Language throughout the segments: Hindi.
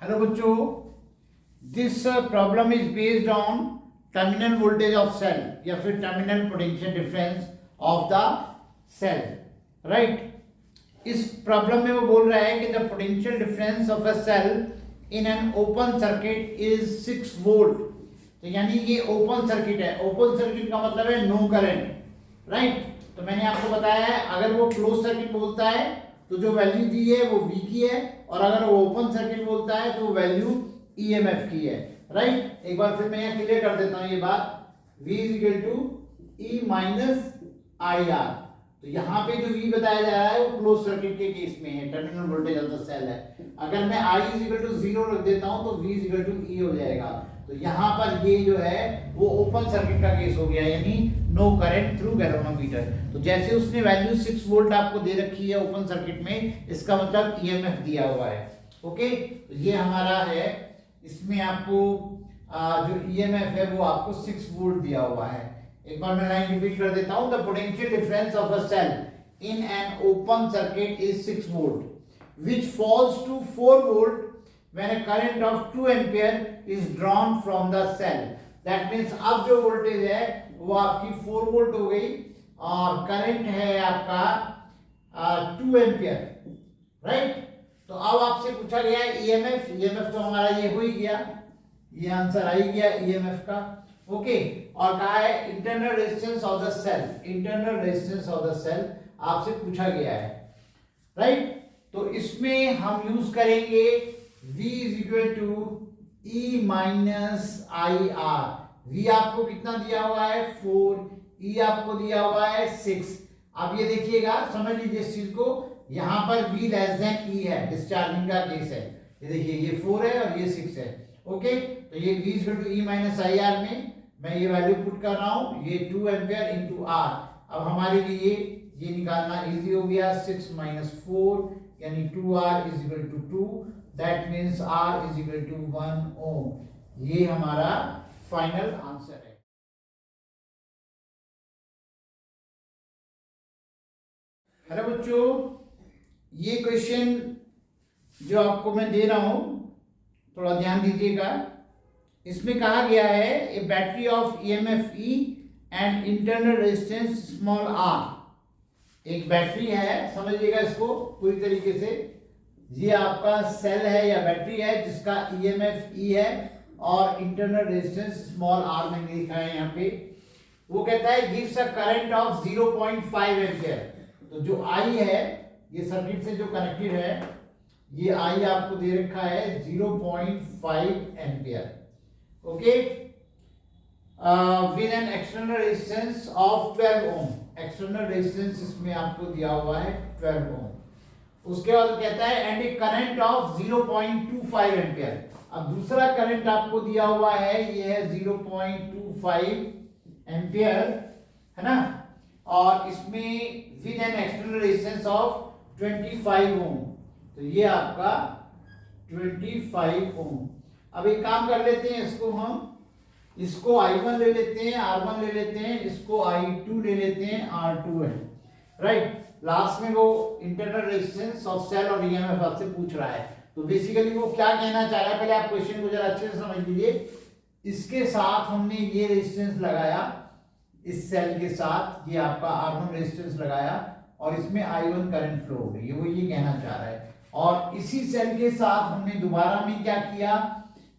हेलो बच्चों, this problem is based on terminal voltage of cell या फिर terminal potential difference of the cell, right. इस प्रॉब्लम में वो बोल रहा है कि the potential difference of a cell in an open circuit is 6 volt. तो यानी ये ओपन सर्किट है। ओपन सर्किट का मतलब है नो करंट, राइट। तो मैंने आपको बताया है अगर वो क्लोज सर्किट बोलता है तो जो वैल्यू दी है वो V की है, और अगर वो ओपन सर्किट बोलता है तो वैल्यू EMF की है, राइट। एक बार फिर मैं यहाँ क्लियर कर देता हूँ ये बात। V is equal to E minus IR। तो यहाँ पे जो V बताया जा रहा है वो क्लोज सर्किट के केस में है, terminal voltage of the cell है। अगर मैं I इज इक्वल टू 0 रख देता हूँ तो V is equal to E हो जाएगा। तो यहाँ पर ये जो है वो ओपन सर्किट का केस हो गया, यानी नो करंट थ्रू गैल्वेनोमीटर। तो जैसे उसने वैल्यू 6 वोल्ट आपको दे रखी है ओपन सर्किट में, इसका मतलब EMF दिया हुआ है। ओके, तो ये हमारा है, इसमें आपको जो EMF है वो आपको 6 वोल्ट दिया हुआ है। एक बार मैं लाइन रिपीट कर देता हूं। The potential difference of a cell in an open circuit is 6 volt which falls to 4 volt when a current of 2 ampere is drawn from the cell. That means अब जो वोल्टेज है वो आपकी 4 वोल्ट हो गई और करंट है आपका 2 एम्पियर, राइट। तो अब आपसे पूछा गया है EMF तो हमारा ये हो ही गया, ये आंसर आ ही गया EMF का। ओके, और कहा है internal resistance of the cell, internal resistance of the cell आपसे पूछा गया है, राइट। तो इसमें हम यूज करेंगे V is equal to E minus IR। V आपको कितना दिया हुआ है 4, E आपको दिया हुआ है 6। अब ये देखिएगा, समझ लीजिए इस चीज को, यहाँ पर V लेस देन E है, डिस्चार्जिंग का केस है। ये देखिए ये 4 है और ये 6 है। ओके, तो ये V is equal to E minus IR में मैं ये वैल्यू पुट कर रहा हूँ, ये 2 एम्पियर इंटू R। अब हमारे लिए ये निकालना इजी हो गया, 6 माइनस 4 यानी 2R is equal to 2। That means R is equal to 1 ohm। ये हमारा फाइनल आंसर है। हेलो बच्चों, ये क्वेश्चन जो आपको मैं दे रहा हूं थोड़ा ध्यान दीजिएगा। इसमें कहा गया है a battery of EMF E and internal resistance small r। एक बैटरी है, समझिएगा इसको पूरी तरीके से। ये आपका सेल है या बैटरी है जिसका EMF E है और इंटरनल रेजिस्टेंस स्मॉल r मैंने लिखा है यहाँ पे। वो कहता है gives a current of 0.5 ampere. तो जो I है, ये सर्किट से जो कनेक्टेड है, ये I आपको दे रखा है 0.5 ampere. Okay, with an external resistance of 12 ohm. External resistance इसमें आपको दिया हुआ है 12 ओम। उसके बाद कहता है and A current of 0.25 ampere. अब दूसरा करंट आपको दिया हुआ है, ये है 0.25 एम्पियर, है ना। और इसमें with an external resistance of 25 ओम। तो ये आपका 25 ओम। अब एक काम कर लेते हैं, इसको I1 ले लेते हैं, R1 ले लेते हैं, इसको I2 ले लेते हैं, R2 है, राइट। लास्ट में वो इंटरनल रेजिस्टेंस ऑफ सेल और EMF आपसे पूछ रहा है। तो बेसिकली वो क्या कहना चाह रहा है, पहले आप क्वेश्चन को जरा अच्छे से समझ लीजिए। इसके साथ हमने ये रेजिस्टेंस लगाया, इस सेल के साथ ये आपका R1 रेजिस्टेंस लगाया और इसमें I1 करंट फ्लो हो रही है, वो ये कहना चाह रहा है। और इसी सेल के साथ हमने दोबारा में क्या किया,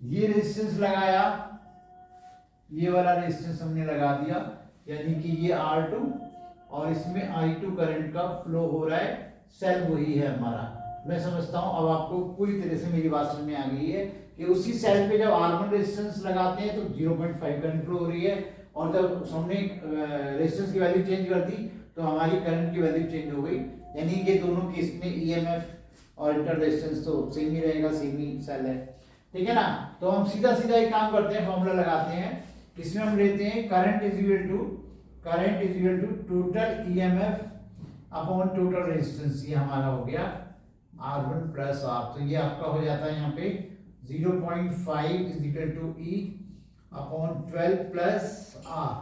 ये रेजिस्टेंस लगाया, ये वाला रेजिस्टेंस हमने लगा दिया, यानी कि ये R2 और इसमें I2 करंट का फ्लो हो रहा है। सेल वही है हमारा। मैं समझता हूं अब आपको पूरी तरह से मेरी बात समझ में आ गई है कि उसी सेल पे जब R1 रेजिस्टेंस लगाते हैं तो 0.5 करंट फ्लो हो रही है, और जब हमने रेजिस्टेंस की वैल्यू चेंज कर दी तो हमारी करंट की वैल्यू चेंज हो गई। यानी कि दोनों केस में EMF और इंटर रेजिस्टेंस तो सेम ही रहेगा, सेम ही सेल है, ठीक है ना। तो हम सीधा सीधा एक काम करते हैं, फॉर्मूला लगाते हैं। इसमें हम लेते हैं current is equal to total EMF upon total resistance. ये हमारा हो गया R1 प्लस R। तो ये आपका हो जाता है यहाँ पे 0.5 is equal to E upon 12 plus R।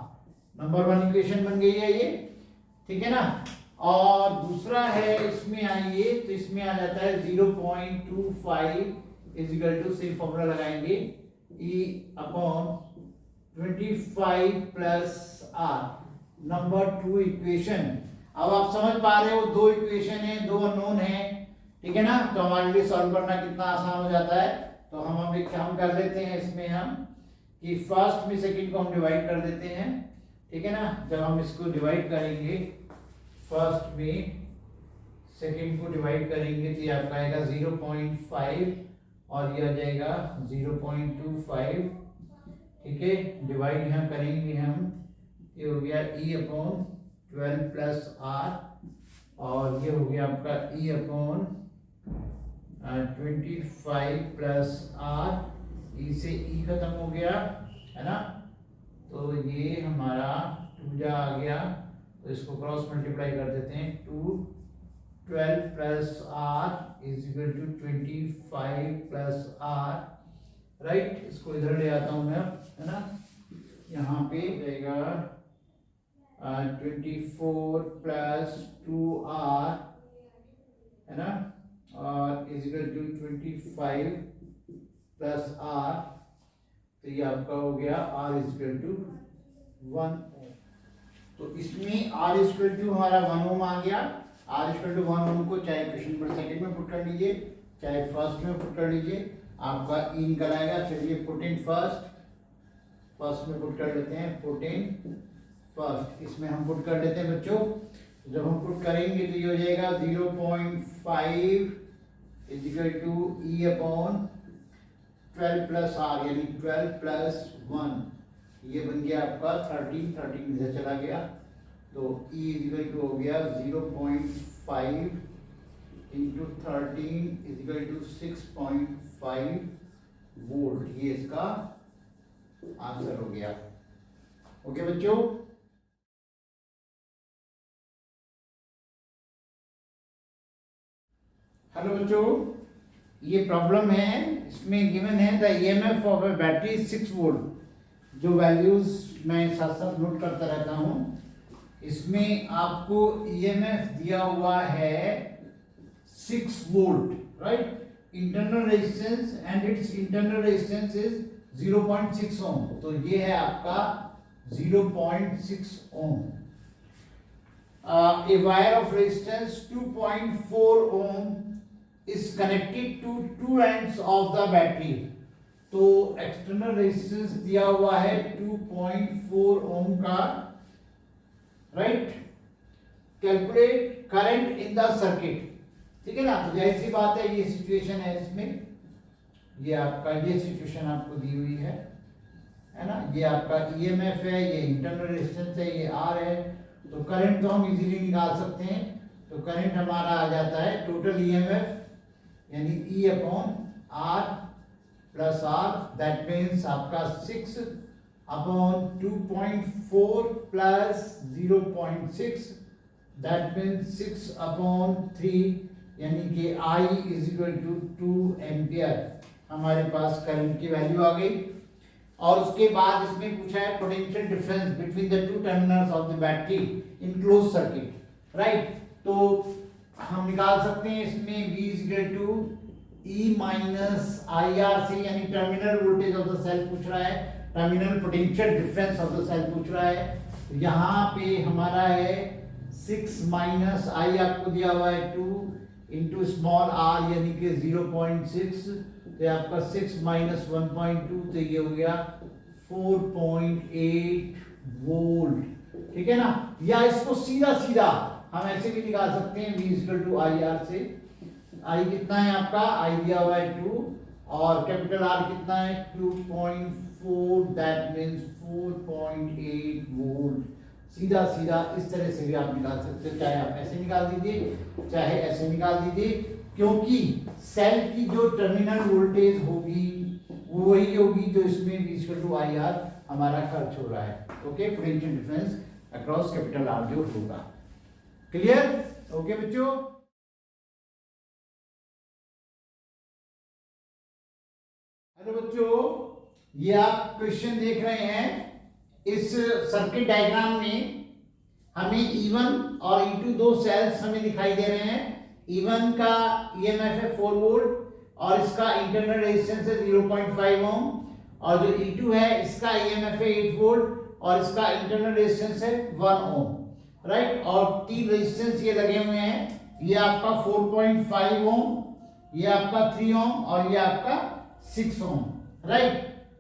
Number 1 equation बन गई है ये, ठीक है ना। और दूसरा है, इसमें आइए तो इसमें आ जाता है 0.25 इज इक्वल टू, सिर्फ फॉर्मूला लगाएंगे, E upon 25 plus R, number 2 equation. अब आप समझ पा रहे हो, 2 इक्वेशन है, 2 अननोन है, ठीक है ना, तो हमारे लिए सॉल्व करना कितना आसान हो जाता है। तो हम अभी काम कर लेते हैं इसमें, हम कि फर्स्ट में सेकंड को हम डिवाइड कर देते हैं, ठीक है ना। जब हम इसको डिवाइड करेंगे, फर्स्ट में सेकंड को डिवाइड करेंगे, तो ये आपका आएगा 0.5 और ये आ जाएगा 0.25, ठीक है। डिवाइड यहाँ करेंगे हम, ये हो गया E अपॉन 12 प्लस R, और ये हो गया आपका E upon 25 plus R, E से E खत्म हो गया, है ना। तो ये हमारा 2 आ गया, तो इसको क्रॉस मल्टीप्लाई कर देते हैं, 2 12 plus R is equal to 25 plus R, right. इसको इधर ले आता हूँ मैं, है ना, यहाँ पे रहेगा 24 प्लस 2R, है ना, और is equal to 25 plus R, तो ये आपका हो गया R is equal to 1 ohm. तो इसमें R इज इक्वल टू हमारा 1 ओम आ गया। R इज इक्वल टू 1 ओम को चाहे क्वेश्चन पर सेकंड में पुट कर लीजिए, चाहे फर्स्ट में पुट कर लीजिए, आपका E निकल आएगा। चलिए पुट इन फर्स्ट में पुट कर लेते हैं, पुट इन फर्स्ट, इसमें हम पुट कर लेते हैं बच्चों। जब हम पुट करेंगे तो ये हो जाएगा 0.5 is equal to E upon 12 plus R, यानी 12 प्लस 1, ये बन गया आपका 13 इधर चला गया, तो E इज इक्वल टू हो गया 0.5 into 13 is equal to 6.5 volt, ये इसका आंसर हो गया। ओके बच्चों, हेलो बच्चों, ये प्रॉब्लम है, इसमें गिवन है the EMF of A battery 6 volt. जो वैल्यूज मैं साथ साथ नोट करता रहता हूँ, इसमें आपको ईएमएफ दिया हुआ है 6 volt, right. Internal resistance and it's internal resistance is 0.6 ओम, तो ये है आपका 0.6 ओम। A wire of resistance 2.4 ohm is connected to 2 ends of the battery. तो एक्सटर्नल रेजिस्टेंस दिया हुआ है 2.4 ओम का, right. Calculate current in the circuit, ठीक है ना। तो जाहिर सी बात है, ये सिचुएशन है, इसमें ये आपका ये सिचुएशन आपको दी हुई है ना। ये आपका ईएमएफ है, ये इंटरनल रेजिस्टेंस है, ये R है, तो करंट तो हम इजीली निकाल सकते हैं। तो करंट हमारा आ जाता है टोटल ईएमएफ, यानी E upon R plus R, that means आपका 6 upon 2.4 plus 0.6, that means 6 upon 3, यानी कि I is equal to 2 ampere. हमारे पास करंट की वैल्यू आ गई। और उसके बाद इसमें पूछा है potential difference between the 2 terminals of the battery in close circuit, right. तो हम निकाल सकते हैं इसमें V is equal to E minus IR से, यानी terminal voltage of the cell पूछ रहा है, terminal potential difference of the cell पूछ रहा है। तो यहाँ पे हमारा है 6 माइनस I आपको दिया हुआ है 2 इंटू स्मॉल r, यानी कि 0.6, तो आपका 6 माइनस 1.2, तो ये हो गया 4.8 वोल्ट, ठीक है ना। या इसको सीधा सीधा हम ऐसे भी निकाल सकते हैं, V इक्वल टू IR से। I कितना है आपका, I दिया हुआ है 2, और कैपिटल R कितना है 2.4, दैट मीन्स 4.8 वोल्ट। सीधा सीधा इस तरह से भी आप निकाल सकते हो, चाहे आप ऐसे निकाल दीजिए, चाहे ऐसे निकाल दीजिए, क्योंकि सेल की जो टर्मिनल वोल्टेज होगी वो वही होगी जो इसमें V इक्वल टू IR हमारा खर्च हो रहा है। Okay, potential difference across capital R जो होगा। क्लियर? ओके बच्चों, हेलो बच्चों, ये आप क्वेश्चन देख रहे हैं। इस सर्किट डायग्राम में हमें E1 और E2 दो सेल्स हमें दिखाई दे रहे हैं। E1 का ईएमएफ है 4 वोल्ट और इसका इंटरनल रेजिस्टेंस है 0.5 ओम, और जो E2 है इसका EMF है 8 वोल्ट और इसका इंटरनल रेजिस्टेंस है 1 ओम, राइट। और 3 रेजिस्टेंस ये लगे हुए हैं, ये आपका 4.5 ओम, ये आपका 3 ओम और ये आपका 6 ओम, राइट।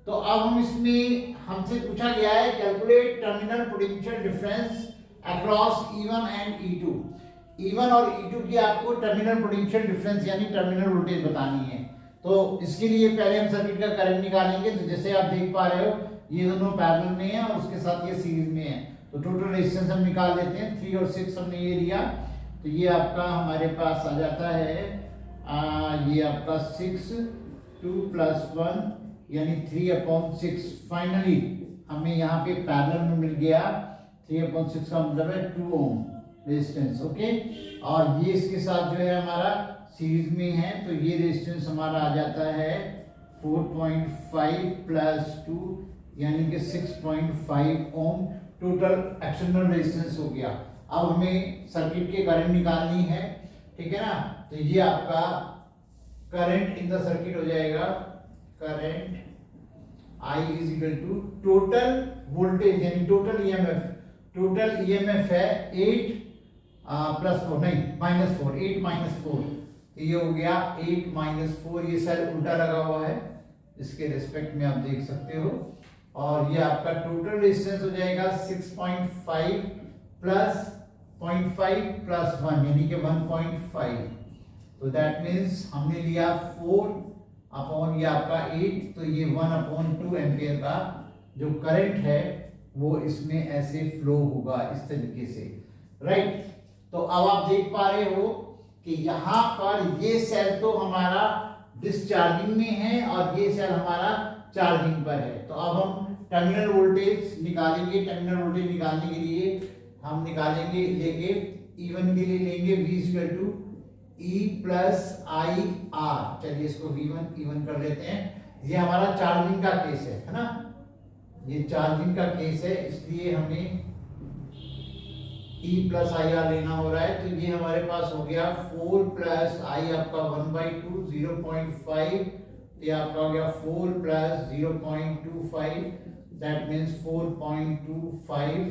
तो अब हम इसमें हमसे पूछा गया है calculate terminal potential difference across E1 and E2। E1 और E2 की आपको टर्मिनल पोटेंशियल डिफरेंस यानी टर्मिनल वोल्टेज बतानी है। तो इसके लिए पहले हम सर्किट का करंट निकालेंगे। तो जैसे आप देख पा रहे हो ये दोनों पैरेलल में है और उसके साथ ये सीरीज में है, तो टोटल रेजिस्टेंस हम निकाल लेते हैं। 3 और 6 हमने ये लिया, तो ये आपका हमारे पास आ जाता है ये आपका 6 2 + 1 यानी 3/6। फाइनली हमें यहाँ पे पैरेलल में मिल गया 3/6 का मतलब है 2 ओम रेजिस्टेंस, ओके। और ये इसके साथ जो है हमारा सीरीज में है, तो ये रेजिस्टेंस हमारा आ जाता है 4.5 + 2 यानी कि 6.5 ओम टोटल एक्सटर्नल रेजिस्टेंस हो गया। अब हमें सर्किट के करंट निकालनी है, ठीक है ना। तो ये आपका करंट इन द सर्किट हो जाएगा, करंट I = टोटल वोल्टेज यानी टोटल EMF। टोटल EMF है 8 + 4 नहीं -4, 8 - 4, तो ये हो गया 8 - 4। ये शायद उल्टा लगा हुआ है, इसके रिस्पेक्ट में आप देख सकते हो। और ये आपका टोटल रेजिस्टेंस हो जाएगा 6.5 + 0.5 + 1 यानी कि 1.5। तो दैट मीन्स हमने लिया 4 ये आपका 8, तो ये 1/2 एम्पियर का जो करंट है वो इसमें ऐसे फ्लो होगा इस तरीके से, राइट। तो अब आप देख पा रहे हो कि यहाँ पर ये सेल तो हमारा डिस्चार्जिंग में है और ये सेल हमारा चार्जिंग पर है। तो अब हम टर्मिनल वोल्टेज निकालेंगे। टर्मिनल वोल्टेज निकालने के लिए हम निकालेंगे लेंगे E1 के लिए लेंगे V E + IR। चलिए इसको V1 E1 कर लेते हैं। ये हमारा चार्जिंग का केस है ना, ये चार्जिंग का केस है, इसलिए हमें E + IR लेना हो रहा है। तो ये हमारे पास हो गया 4 + I आपका 1/2 0.5, ये आपका हो गया 4 + 0.25 दैट मीन्स 4.25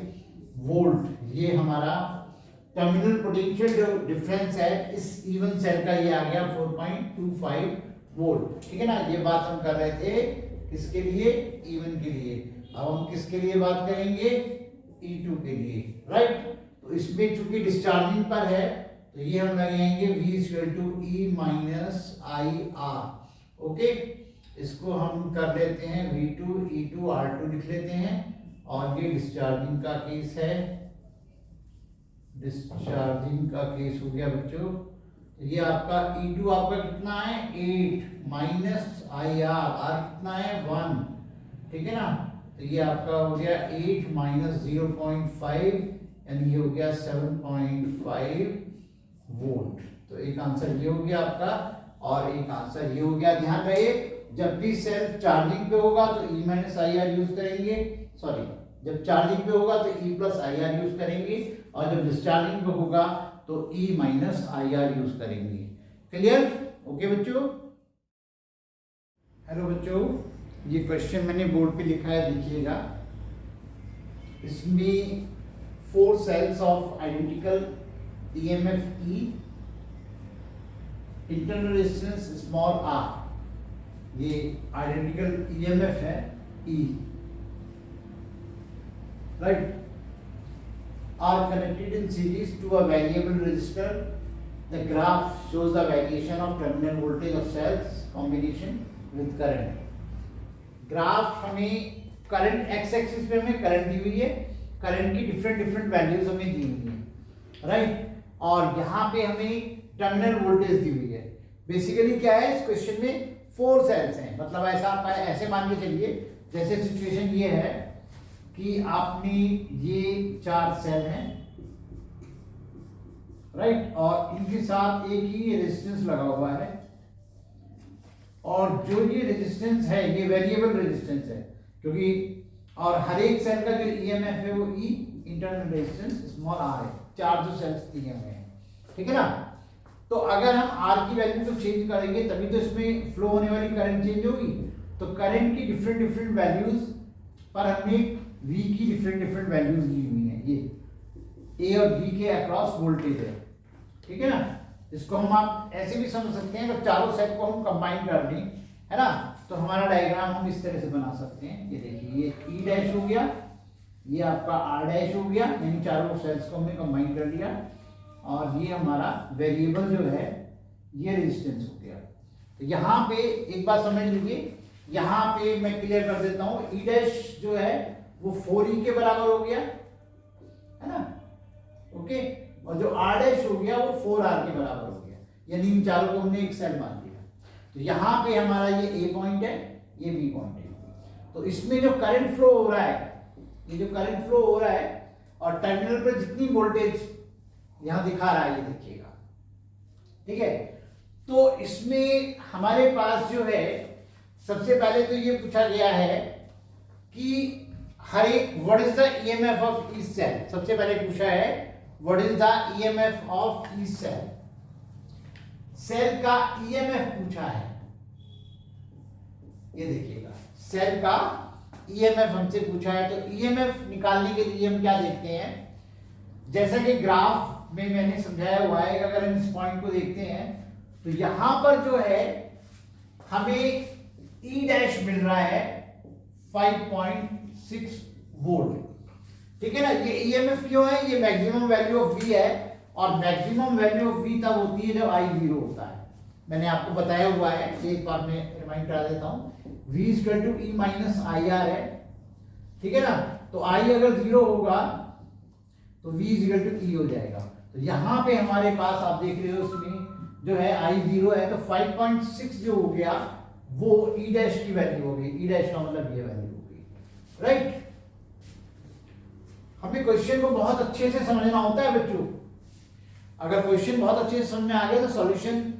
वोल्ट। ये हमारा टर्मिनल पोटेंशियल जो डिफरेंस है इस E1 सेल का ये आ गया 4.25 वोल्ट, ठीक है ना। ये बात हम कर रहे थे किसके लिए, E1 के लिए। अब हम किसके लिए बात करेंगे, E2 के लिए, राइट। तो इसमें चूंकि डिस्चार्जिंग पर है तो ये हम लगाएंगे V E - IR, ओके। इसको हम कर लेते हैं V2 E2 R2 लिख लेते हैं। और ये डिस्चार्जिंग का केस है, डिस्चार्जिंग का केस हो गया बच्चों। तो ये आपका E2 आपका कितना है 8 - IR, R कितना है 1, ठीक है ना। तो ये आपका हो गया 8 - 0.5 यानी ये हो गया 7.5 वोल्ट। तो एक आंसर ये हो गया आपका और एक आंसर ये हो गया। ध्यान रहे जब भी सेल चार्जिंग पे होगा तो E - IR यूज करेंगे, सॉरी जब चार्जिंग पे होगा तो E + IR यूज करेंगे और जब डिस्चार्जिंग पे होगा तो E - IR यूज करेंगे। क्लियर, ओके बच्चों। हेलो बच्चों, ये क्वेश्चन मैंने बोर्ड पे लिखा है, देखिएगा। इसमें 4 cells of identical EMF E, internal resistance small r, ये identical EMF है E, right, are connected in series to a variable resistor. The graph shows the variation of terminal voltage of cells combination with current. Graph हमें करंट एक्स एक्सिस पे हमें करंट दी हुई है, करंट की डिफरेंट वैल्यूज हमें दी हुई है, राइट। और यहाँ पे हमें टर्मिनल वोल्टेज दी हुई है। बेसिकली क्या है इस क्वेश्चन में 4 सेल्स हैं, मतलब ऐसा आप ऐसे मान के चलिए जैसे सिचुएशन ये है कि आपने ये 4 सेल हैं, राइट, और इनके साथ एक ही रेजिस्टेंस लगा हुआ है और जो ये रेजिस्टेंस है ये वेरिएबल रेजिस्टेंस है क्योंकि और हर एक सेल का जो ईएमएफ है वो इंटरनल रेजिस्टेंस स्मॉल r है। 4 जो सेल्स दिए हुए हैं, ठीक है ना। तो अगर हम आर की वैल्यू को चेंज करेंगे तभी तो इसमें फ्लो होने वाली करंट चेंज होगी। तो करंट की डिफरेंट डिफरेंट वैल्यूज पर हमने वी की डिफरेंट डिफरेंट वैल्यूज ली हुई हैं। ये ए और बी के अक्रॉस वोल्टेज है, ठीक है ना। इसको हम आप ऐसे भी समझ सकते हैं, जब चारों सेट को हम कंबाइन कर लें, है ना, तो हमारा डायग्राम हम इस तरह से बना सकते हैं। ये देखिए, ये ई डैश हो गया, ये आपका आर डैश हो गया, यानी चारों सेल्स को हमने कंबाइन कर लिया, और ये हमारा वेरिएबल जो है ये रेजिस्टेंस हो गया। तो यहाँ पे एक बात समझ लीजिए, यहाँ पे मैं क्लियर कर देता हूँ, ई डैश जो है वो 4e के बराबर हो गया, है ना, ओके, और जो आर डैश हो गया वो 4r के बराबर हो गया, यानी इन चारों को हमने एक सेल मान लिया। तो यहाँ पे हमारा ये ए पॉइंट है, ये बी पॉइंट है। तो इसमें जो करंट फ्लो हो रहा है, ये जो करंट फ्लो हो रहा है, और टर्मिनल पर जितनी वोल्टेज यहां दिखा रहा है ये देखिएगा, ठीक है। तो इसमें हमारे पास जो है, सबसे पहले तो ये पूछा गया है कि हर एक what is the EMF of each cell. सबसे पहले पूछा है what is the EMF of each cell. Cell का ईएमएफ पूछा है, ये देखिएगा, सेल का ईएमएफ हमसे पूछा है। तो ईएमएफ निकालने के लिए हम क्या देखते हैं, जैसा कि ग्राफ में मैंने समझाया हुआ है, अगर हम इस पॉइंट को देखते हैं तो यहां पर जो है हमें ई डैश मिल रहा है 5.6 वोल्ट, ठीक है ना। ये ईएमएफ क्यों है, ये मैक्सिमम वैल्यू ऑफ वी है, और मैक्सिमम वैल्यू ऑफ वी तब होती है जब आई 0 होता है। मैंने आपको बताया हुआ है, एक बार मैं रिमाइंड करा देता हूं, v equal to E minus I R है, ठीक है ना। तो आई अगर 0 होगा तो v इक्वल टू ई हो जाएगा। तो यहाँ पे हमारे पास आप देख रहे हो, उसमें जो है आई 0 है, तो 5.6 जो हो गया वो ई डैश की वैल्यू हो गई, ई डैश का मतलब ये वैल्यू हो गई, राइट। हमें क्वेश्चन को बहुत अच्छे से समझना होता है बच्चों। अगर क्वेश्चन बहुत अच्छे से समझ में आ गया तो सॉल्यूशन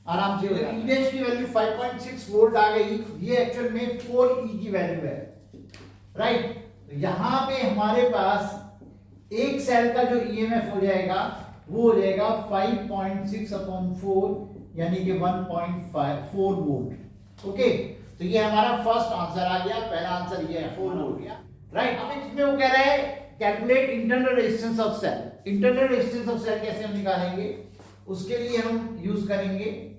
आराम से हो जाएगा। ई डैश की वैल्यू 5.6 वोल्ट आ गई, ये एक्चुअल में 4e की वैल्यू है, राइट। तो यहाँ पे हमारे पास एक सेल का जो ईएमएफ हो जाएगा वो हो जाएगा 5.6/4, यानी कि 1.4 वोल्ट, ओके। तो ये हमारा फर्स्ट आंसर आ गया, पहला आंसर ये है 4 वोल्ट, राइट। अब इसमें वो कह रहा है calculate internal resistance of cell. Internal resistance of cell कैसे हम निकालेंगे, उसके लिए हम यूज करेंगे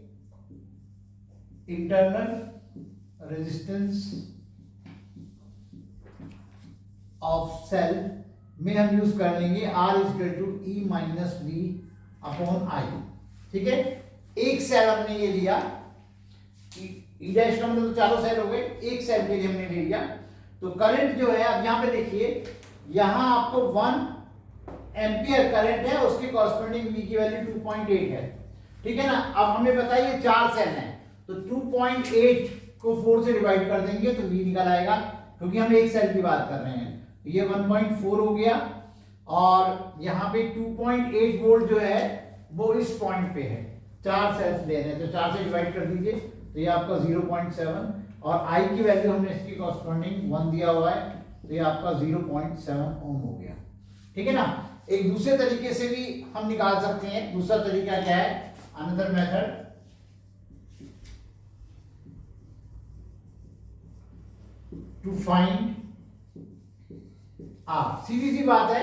इंटरनल रेजिस्टेंस ऑफ सेल में हम यूज कर लेंगे R equal to E minus V upon I, ठीक है। एक सेल हमने ये लिया, ई डैश का मतलब तो चारों सेल हो गए, एक सेल के लिए हमने ले लिया। तो करंट जो है, अब यहाँ पे देखिए, यहाँ आपको 1 एम्पियर करंट है, उसके कॉरस्पॉन्डिंग वी की वैल्यू 2.8 है, ठीक है ना। अब हमें बताइए 4 सेल हैं, तो 2.8 को 4 से डिवाइड कर देंगे तो वी निकल आएगा, क्योंकि हम एक सेल की बात कर रहे हैं। ये 1.4 हो गया, और यहाँ पे 2.8 वोल्ट जो है वो इस पॉइंट पे है, 4 सेल्स ले रहे हैं, तो 4 से डिवाइड कर दीजिए तो ये आपका 0.7, और आई की वैल्यू हमने इसकी कॉरस्पॉन्डिंग 1 दिया हुआ है, तो ये आपका 0.7 ओम हो गया, ठीक है ना। एक दूसरे तरीके से भी हम निकाल सकते हैं। दूसरा तरीका क्या है, अनदर मेथड, टू फाइंड सीधी सी बात है,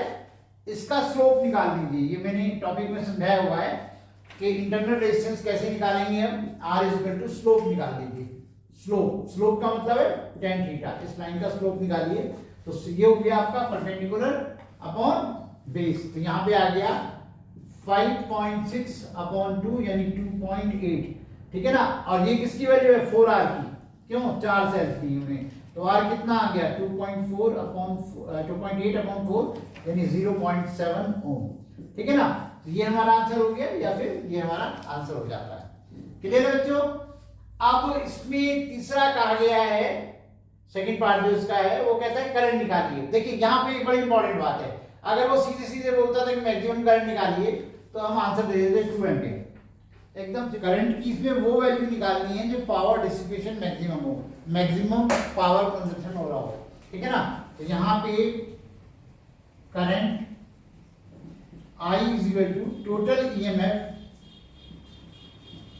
इसका स्लोप निकाल दीजिए। ये मैंने टॉपिक में समझाया हुआ है कि इंटरनल रेजिस्टेंस कैसे निकालेंगे हम, आर इक्वल टू स्लोप निकाल दीजिए। स्लोप का मतलब है tan थीटा, इस लाइन का स्लोप निकालिए, तो ये हो गया आपका परपेंडिकुलर अपॉन बेस। तो यहाँ पे आ गया 5.6/2 यानी 2.8, ठीक है ना। और ये किसकी वैल्यू है, 4r की, क्यों, 4 सेल्स की हमने, तो r कितना आ गया 2.8/4 यानी 0.7 ओम, ठीक है ना। तो ये हमारा आंसर हो गया, या फिर ये हमारा आंसर हो जाता है। क्लियर है बच्चों। अब इसमें तीसरा कहा गया है, सेकंड पार्ट जो इसका है वो कहता है करंट निकालिए। देखिए यहाँ पे एक बड़ी इंपॉर्टेंट बात है, अगर वो सीधे सीधे बोलता था कि मैक्सिमम करंट निकालिए तो हम आंसर दे देते 2 एम्पियर। एकदम करंट की इसमें वो वैल्यू निकालनी है जो पावर डिसिपेशन मैक्सिमम हो, मैक्सिमम पावर कंजप्शन हो रहा हो, ठीक है ना। तो यहाँ पे current I is equal to total EMF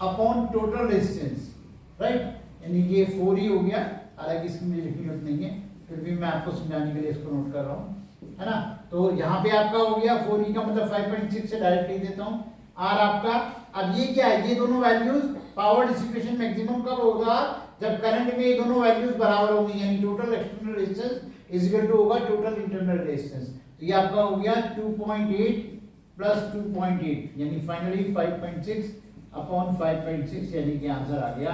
upon total resistance, right, यानी कि ये 4 ही हो गया, हालांकि इसकी मुझे लिखने की जरूरत नहीं है, फिर भी मैं आपको समझाने के लिए इसको नोट कर रहा हूँ, है ना। तो यहाँ पे आपका हो गया 4e का मतलब 5.6 से डायरेक्ट लिख देता हूँ आर आपका। अब ये क्या है, ये दोनों वैल्यूज पावर डिसिपेशन मैक्सिमम कब होगा, जब करंट में ये दोनों वैल्यूज बराबर होंगी, यानी total external resistance is equal to होगा टोटल इंटरनल रेजिस्टेंस। तो ये आपका हो गया 2.8 प्लस 2.8 यानी फाइनली 5.6 अपॉन 5.6 यानी कि आंसर आ गया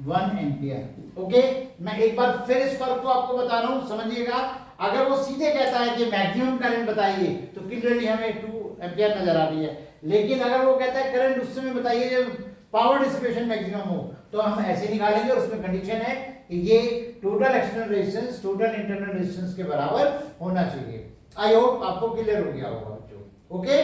1 एम्पियर। ओके, मैं एक बार फिर इस फर्क को आपको बता रहा हूं, समझिएगा। अगर वो सीधे कहता है कि मैक्सिमम करंट बताइए तो क्लियरली हमें 2 एम्पियर नजर आ रही है, लेकिन अगर वो कहता है करंट उस समय बताइए जब पावर डिसिपेशन मैक्सिमम हो, तो हम ऐसे निकालेंगे और उसमें कंडीशन है कि ये total external resistance total internal resistance के बराबर होना चाहिए। आई होप आपको क्लियर हो गया होगा बच्चों। ओके।